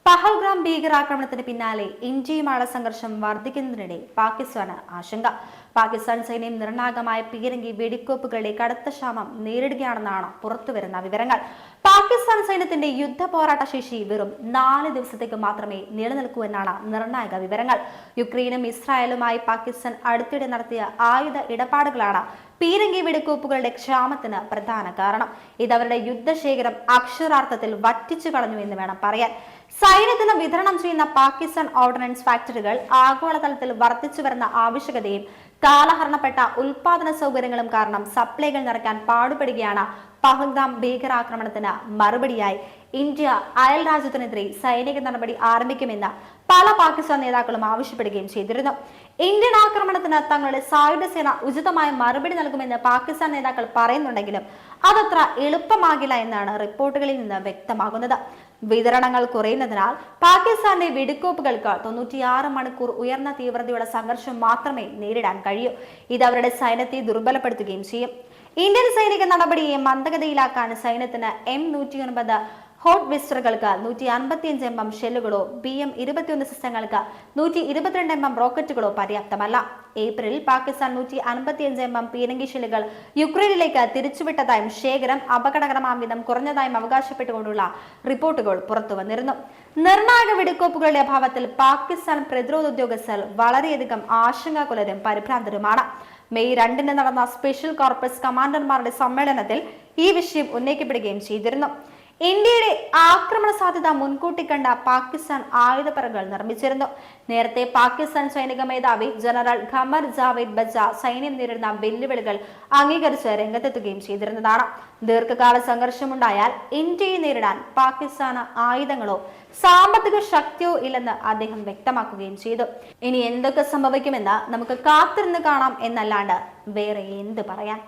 പഹൽഗ്രാം ഭീകരാക്രമണത്തിന് പിന്നാലെ ഇന്ത്യയുമായുള്ള സംഘർഷം വർദ്ധിക്കുന്നതിനിടെ പാകിസ്ഥാന് ആശങ്ക. പാകിസ്ഥാൻ സൈന്യം നിർണായകമായ പീരങ്കി വെടിക്കോപ്പുകളുടെ കടുത്ത ക്ഷാമം നേരിടുകയാണെന്നാണ് പുറത്തുവരുന്ന വിവരങ്ങൾ. പാകിസ്ഥാൻ സൈന്യത്തിന്റെ യുദ്ധ പോരാട്ട ശേഷി വെറും 4 ദിവസത്തേക്ക് മാത്രമേ നിലനിൽക്കൂ എന്നാണ് നിർണായക വിവരങ്ങൾ. യുക്രൈനും ഇസ്രായേലുമായി പാകിസ്ഥാൻ അടുത്തിടെ നടത്തിയ ആയുധ ഇടപാടുകളാണ് പീരങ്കി വെടിക്കോപ്പുകളുടെ ക്ഷാമത്തിന് പ്രധാന കാരണം. ഇതവരുടെ യുദ്ധശേഖരം അക്ഷരാർത്ഥത്തിൽ വറ്റിച്ചു കളഞ്ഞു എന്ന് വേണം പറയാൻ. സൈന്യത്തിന് വിതരണം ചെയ്യുന്ന പാകിസ്ഥാൻ ഓർഡിനൻസ് ഫാക്ടറികൾ ആഗോളതലത്തിൽ വർദ്ധിച്ചു വരുന്ന ആവശ്യകതയും കാലഹരണപ്പെട്ട ഉൽപാദന സൗകര്യങ്ങളും കാരണം സപ്ലൈകൾ നിറയ്ക്കാൻ പാടുപെടുകയാണ്. പഹൽഗാം ഭീകരാക്രമണത്തിന് മറുപടിയായി ഇന്ത്യ അയൽ രാജ്യത്തിനെതിരെ സൈനിക നടപടി ആരംഭിക്കുമെന്ന് പല പാകിസ്ഥാൻ നേതാക്കളും ആവശ്യപ്പെടുകയും ചെയ്തിരുന്നു. ഇന്ത്യൻ ആക്രമണത്തിന് തങ്ങളുടെ സായുധ സേന ഉചിതമായ മറുപടി നൽകുമെന്ന് പാകിസ്ഥാൻ നേതാക്കൾ പറയുന്നുണ്ടെങ്കിലും അതത്ര എളുപ്പമാകില്ല എന്നാണ് റിപ്പോർട്ടുകളിൽ നിന്ന് വ്യക്തമാകുന്നത്. വിതരണങ്ങൾ കുറയുന്നതിനാൽ പാകിസ്ഥാന്റെ വെടിക്കോപ്പുകൾക്ക് 96 മണിക്കൂർ ഉയർന്ന തീവ്രതയുള്ള സംഘർഷം മാത്രമേ നേരിടാൻ കഴിയൂ. ഇത് അവരുടെ സൈന്യത്തെ ദുർബലപ്പെടുത്തുകയും ചെയ്യും. ഇന്ത്യൻ സൈനിക നടപടിയെ മന്ദഗതിയിലാക്കാൻ സൈന്യത്തിന് M109 ഹോട്ട് വിസ്റ്ററുകൾക്ക് 155 mm ഷെല്ലുകളോ BM-21 സിസ്റ്റങ്ങൾക്ക് 122 mm റോക്കറ്റുകളോ പര്യാപ്തമല്ല. ഏപ്രിലിൽ പാകിസ്ഥാൻ 155 mm പീരങ്കി ഷെല്ലുകൾ യുക്രൈനിലേക്ക് തിരിച്ചുവിട്ടതായും ശേഖരം അപകടകരമാം വിധം കുറഞ്ഞതായും അവകാശപ്പെട്ടുകൊണ്ടുള്ള റിപ്പോർട്ടുകൾ പുറത്തുവന്നിരുന്നു. നിർണായക വെടിക്കോപ്പുകളുടെ അഭാവത്തിൽ പാകിസ്ഥാൻ പ്രതിരോധ ഉദ്യോഗസ്ഥർ വളരെയധികം ആശങ്കാകുലരും പരിഭ്രാന്തരുമാണ്. മെയ് 2 നടന്ന സ്പെഷ്യൽ കോർപ്പസ് കമാൻഡർമാരുടെ സമ്മേളനത്തിൽ ഈ വിഷയം ഉന്നയിക്കപ്പെടുകയും ചെയ്തിരുന്നു. ഇന്ത്യയുടെ ആക്രമണ സാധ്യത മുൻകൂട്ടി കണ്ട പാകിസ്ഥാൻ ആയുധപ്പറകൾ നിർമ്മിച്ചിരുന്നു. നേരത്തെ പാകിസ്ഥാൻ സൈനിക മേധാവി ജനറൽ ഖമർ ജാവേദ് ബജ്ജ സൈന്യം നേരിടുന്ന വെല്ലുവിളികൾ അംഗീകരിച്ച് രംഗത്തെത്തുകയും ചെയ്തിരുന്നതാണ്. ദീർഘകാല സംഘർഷമുണ്ടായാൽ ഇന്ത്യയെ നേരിടാൻ പാകിസ്ഥാന് ആയുധങ്ങളോ സാമ്പത്തിക ശക്തിയോ ഇല്ലെന്ന് അദ്ദേഹം വ്യക്തമാക്കുകയും ചെയ്തു. ഇനി എന്തൊക്കെ സംഭവിക്കുമെന്ന് നമുക്ക് കാത്തിരുന്ന് കാണാം എന്നല്ലാണ്ട് വേറെ എന്ത് പറയാൻ.